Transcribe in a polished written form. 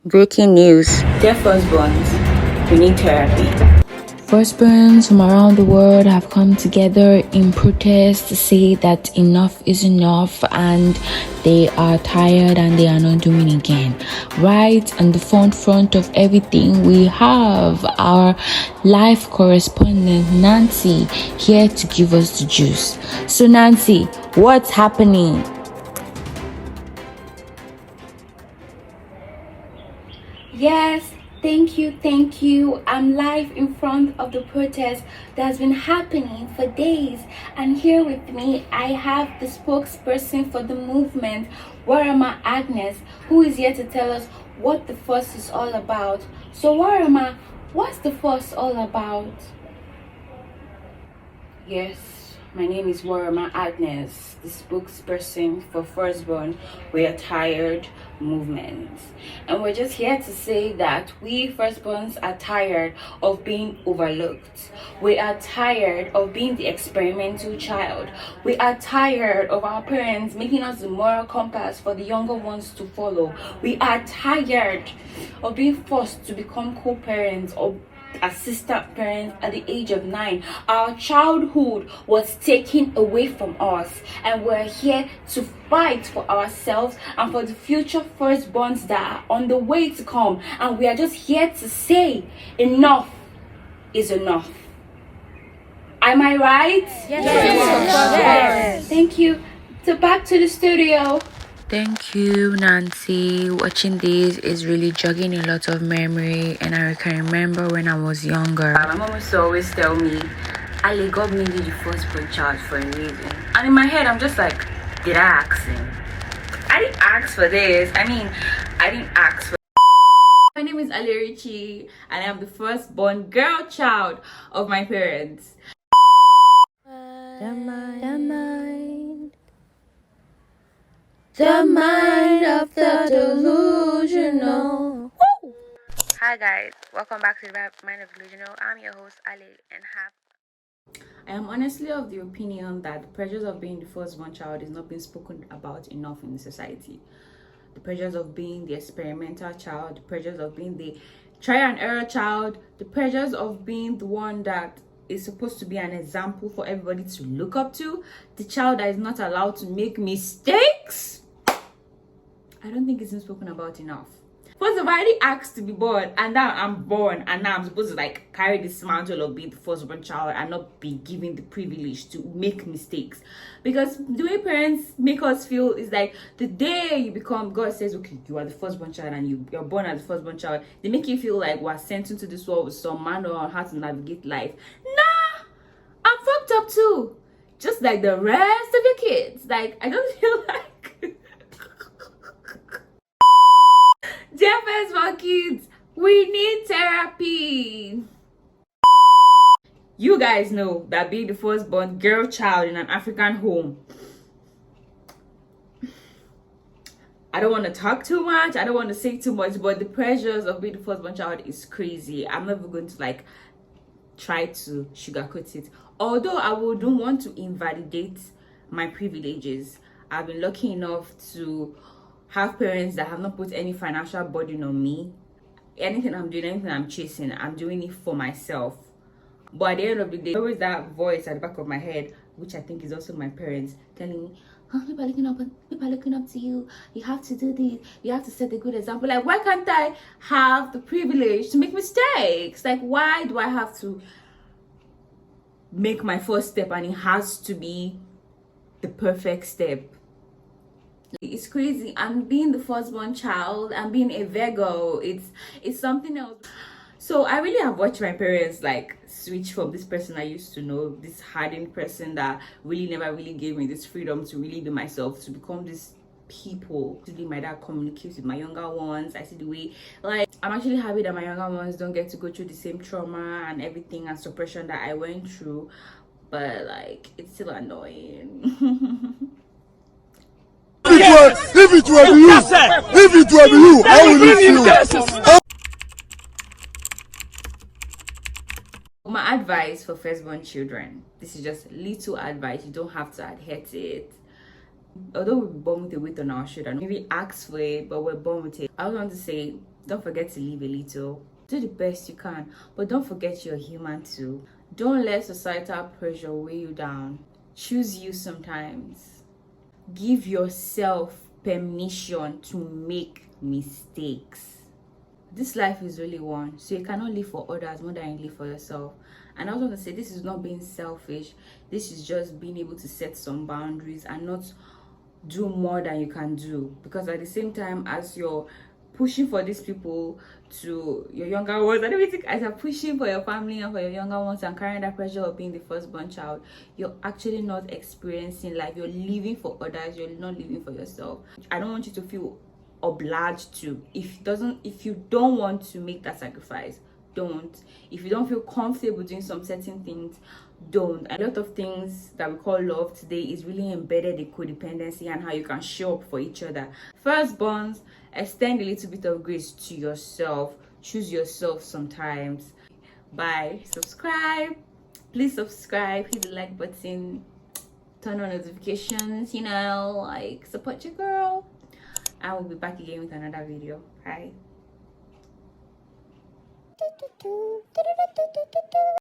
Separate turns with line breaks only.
Breaking news. Dear firstborns, we need therapy.
Firstborns from around the world have come together in protest to say that enough is enough and they are tired and they are not doing it again. Right on the front of everything, we have our life correspondent Nancy here to give us the juice. So Nancy, what's happening?
Yes, thank you. I'm live in front of the protest that's been happening for days. And here with me, I have the spokesperson for the movement, Warama Agnes, who is here to tell us what the fuss is all about. So Warama, what's the fuss all about?
Yes, my name is Warama Agnes, the spokesperson for Firstborn We Are Tired movement. And we're just here to say that we firstborns are tired of being overlooked. We are tired of being the experimental child. We are tired of our parents making us the moral compass for the younger ones to follow. We are tired of being forced to become co-parents or assistant parents at the age of 9. Our childhood was taken away from us, and we're here to fight for ourselves and for the future firstborns that are on the way to come. And we are just here to say enough is enough. Am I right?
Yes. Thank you. So back to the studio.
Thank you, Nancy. Watching this is really jogging a lot of memory, and I can remember when I was younger.
My mom used to always tell me, Ali, God made you the firstborn child for a reason. And in my head, I'm just like, did I ask him? I didn't ask for this. I didn't ask for. My name is Ali Richie, and I am the firstborn girl child of my parents.
The mind of the delusional.
Hi guys, welcome back to the Mind of Delusional. I'm your host Ali, and I am honestly of the opinion that the pressures of being the firstborn child is not being spoken about enough in the society. The pressures of being the experimental child, the pressures of being the try and error child, the pressures of being the one that is supposed to be an example for everybody to look up to, the child that is not allowed to make mistakes. I don't think it's been spoken about enough. First of all, I already asked to be born, and now I'm born, and now I'm supposed to like carry this mantle of being the firstborn child and not be given the privilege to make mistakes. Because the way parents make us feel is like the day you become, God says, okay, you are the firstborn child and you're born as the firstborn child. They make you feel like we're sent into this world with some manual on how to navigate life. Nah, I'm fucked up too. Just like the rest of your kids. Like, I don't feel like dear firstborn kids, we need therapy. You guys know that being the firstborn girl child in an African home, I don't want to talk too much, I don't want to say too much, but the pressures of being the firstborn child is crazy. I'm never going to like try to sugarcoat it, although I wouldn't want to invalidate my privileges. I've been lucky enough to have parents that have not put any financial burden on me. Anything I'm doing, anything I'm chasing, I'm doing it for myself. But at the end of the day, there always that voice at the back of my head, which I think is also my parents, telling me, oh, people are looking up to you. You have to do this. You have to set a good example. Like, why can't I have the privilege to make mistakes? Like, why do I have to make my first step and it has to be the perfect step? It's crazy. And being the firstborn child and being a Virgo, it's something else. So I really have watched my parents like switch from this person I used to know, this hardened person that really never really gave me this freedom to really be myself, to become this people. Today my dad communicates with my younger ones. I see the way, like, I'm actually happy that my younger ones don't get to go through the same trauma and everything and suppression that I went through, but like it's still annoying.
If it were you, how will it feel?
My advice for firstborn children, this is just little advice, you don't have to adhere to it. Although we're born with a weight on our shoulder, maybe ask for it, but we're born with it. I want to say, Don't forget to live a little. Do the best you can, but don't forget you're human too. Don't let societal pressure weigh you down. Choose you sometimes. Give yourself permission to make mistakes. This life is really one, so you cannot live for others more than you live for yourself. And I was going to say, this is not being selfish. This is just being able to set some boundaries and not do more than you can do. Because at the same time as you're pushing for these people to your younger ones, and everything, as you're pushing for your family and for your younger ones and carrying that pressure of being the firstborn child, you're actually not experiencing life. You're living for others, you're not living for yourself. I don't want you to feel obliged to. If you don't want to make that sacrifice, don't. If you don't feel comfortable doing some certain things, don't. A lot of things that we call love today is really embedded in codependency and how you can show up for each other. Firstborns, extend a little bit of grace to yourself. Choose yourself sometimes. Bye. Subscribe. Please subscribe. Hit the like button. Turn on notifications. Like, support your girl. I will be back again with another video. Bye.